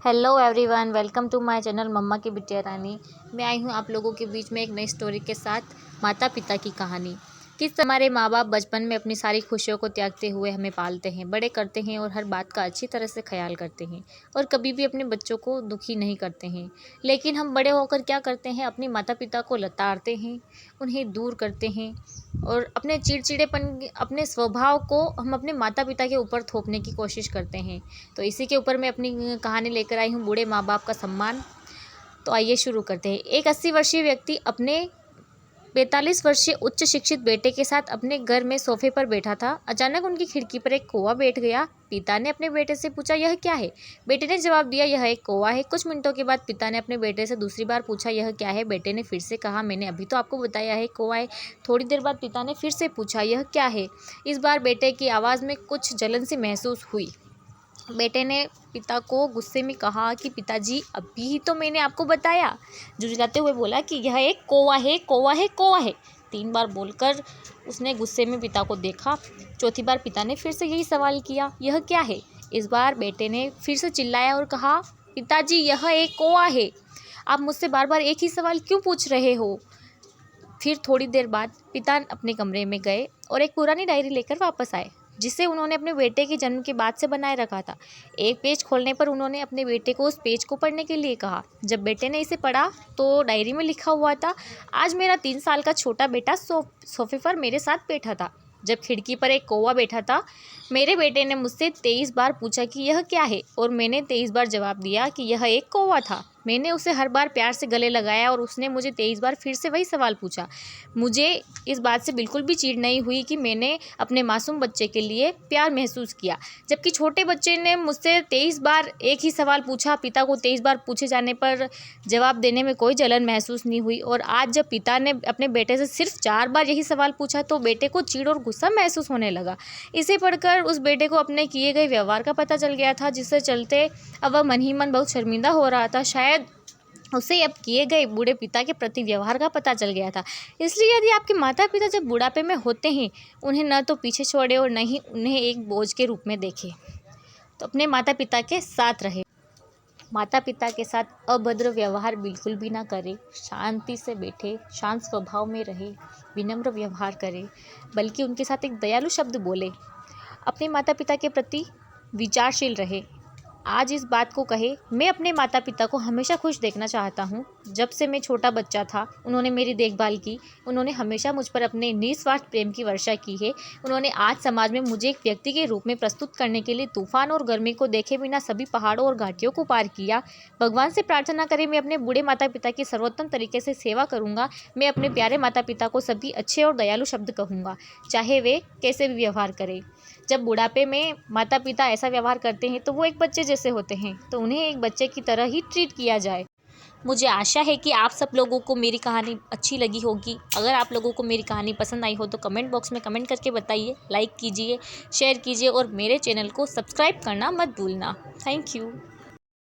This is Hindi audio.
Hello everyone, welcome to my channel मम्मा की बिटिया रानी। मैं आई हूँ आप लोगों के बीच में एक नई स्टोरी के साथ, माता पिता की कहानी। किस हमारे माँ बाप बचपन में अपनी सारी खुशियों को त्यागते हुए हमें पालते हैं, बड़े करते हैं और हर बात का अच्छी तरह से ख्याल करते हैं और कभी भी अपने बच्चों को दुखी नहीं करते हैं। लेकिन हम बड़े होकर क्या करते हैं, अपने माता पिता को लताड़ते हैं, उन्हें दूर करते हैं और अपने चिड़चिड़ेपन, अपने स्वभाव को हम अपने माता पिता के ऊपर थोपने की कोशिश करते हैं। तो इसी के ऊपर मैं अपनी कहानी लेकर आई हूँ, बूढ़े माँ बाप का सम्मान। तो आइए शुरू करते हैं। एक 80 वर्षीय व्यक्ति अपने 45 वर्षीय उच्च शिक्षित बेटे के साथ अपने घर में सोफे पर बैठा था। अचानक उनकी खिड़की पर एक कौवा बैठ गया। पिता ने अपने बेटे से पूछा, यह क्या है? बेटे ने जवाब दिया, यह एक कौवा है। कुछ मिनटों के बाद पिता ने अपने बेटे से दूसरी बार पूछा, यह क्या है? बेटे ने फिर से कहा, मैंने अभी तो आपको बताया है, कौवा है। थोड़ी देर बाद पिता ने फिर से पूछा, यह क्या है? इस बार बेटे की आवाज़ में कुछ जलन सी महसूस हुई। बेटे ने पिता को गुस्से में कहा कि पिताजी, अभी ही तो मैंने आपको बताया। झुंझलाते हुए बोला कि यह एक कौवा है, कौवा है, कौवा है। 3 बार बोलकर उसने गुस्से में पिता को देखा। चौथी बार पिता ने फिर से यही सवाल किया, यह क्या है? इस बार बेटे ने फिर से चिल्लाया और कहा, पिताजी, यह एक कौवा है। आप मुझसे बार बार एक ही सवाल क्यों पूछ रहे हो? फिर थोड़ी देर बाद पिता अपने कमरे में गए और एक पुरानी डायरी लेकर वापस आए, जिसे उन्होंने अपने बेटे के जन्म के बाद से बनाए रखा था। एक पेज खोलने पर उन्होंने अपने बेटे को उस पेज को पढ़ने के लिए कहा। जब बेटे ने इसे पढ़ा तो डायरी में लिखा हुआ था, आज मेरा 3 साल का छोटा बेटा सोफे पर मेरे साथ बैठा था। जब खिड़की पर एक कौवा बैठा था, मेरे बेटे ने मुझसे 23 बार पूछा कि यह क्या है, और मैंने 23 बार जवाब दिया कि यह एक कौवा था। मैंने उसे हर बार प्यार से गले लगाया और उसने मुझे 23 बार फिर से वही सवाल पूछा। मुझे इस बात से बिल्कुल भी चिढ़ नहीं हुई कि मैंने अपने मासूम बच्चे के लिए प्यार महसूस किया, जबकि छोटे बच्चे ने मुझसे 23 बार एक ही सवाल पूछा। पिता को 23 बार पूछे जाने पर जवाब देने में कोई जलन महसूस नहीं हुई, और आज जब पिता ने अपने बेटे से सिर्फ 4 बार यही सवाल पूछा तो बेटे को चिढ़ और गुस्सा महसूस होने लगा। इसे पढ़कर उस बेटे को अपने किए गए व्यवहार का पता चल गया था, जिससे चलते अब वह मन ही मन बहुत शर्मिंदा हो रहा था। शायद उसे अब किए गए बूढ़े पिता के प्रति व्यवहार का पता चल गया था। इसलिए यदि आपके माता पिता जब बुढ़ापे में होते हैं, उन्हें न तो पीछे छोड़े और न ही उन्हें एक बोझ के रूप में देखें। तो अपने माता पिता के साथ रहे। माता पिता के साथ अभद्र व्यवहार बिल्कुल भी ना करें। शांति से बैठे, शांत स्वभाव में रहे, विनम्र व्यवहार करें, बल्कि उनके साथ एक दयालु शब्द बोले। अपने माता पिता के प्रति विचारशील रहे। आज इस बात को कहे, मैं अपने माता पिता को हमेशा खुश देखना चाहता हूँ। जब से मैं छोटा बच्चा था, उन्होंने मेरी देखभाल की। उन्होंने हमेशा मुझ पर अपने निस्वार्थ प्रेम की वर्षा की है। उन्होंने आज समाज में मुझे एक व्यक्ति के रूप में प्रस्तुत करने के लिए तूफान और गर्मी को देखे बिना सभी पहाड़ों और घाटियों को पार किया। भगवान से प्रार्थना करें, मैं अपने बूढ़े माता पिता की सर्वोत्तम तरीके से सेवा करूँगा। मैं अपने प्यारे माता पिता को सभी अच्छे और दयालु शब्द कहूँगा, चाहे वे कैसे भी व्यवहार करें। जब बुढ़ापे में माता पिता ऐसा व्यवहार करते हैं तो वो एक बच्चे जैसे होते हैं, तो उन्हें एक बच्चे की तरह ही ट्रीट किया जाए। मुझे आशा है कि आप सब लोगों को मेरी कहानी अच्छी लगी होगी। अगर आप लोगों को मेरी कहानी पसंद आई हो तो कमेंट बॉक्स में कमेंट करके बताइए, लाइक कीजिए, शेयर कीजिए और मेरे चैनल को सब्सक्राइब करना मत भूलना। Thank you.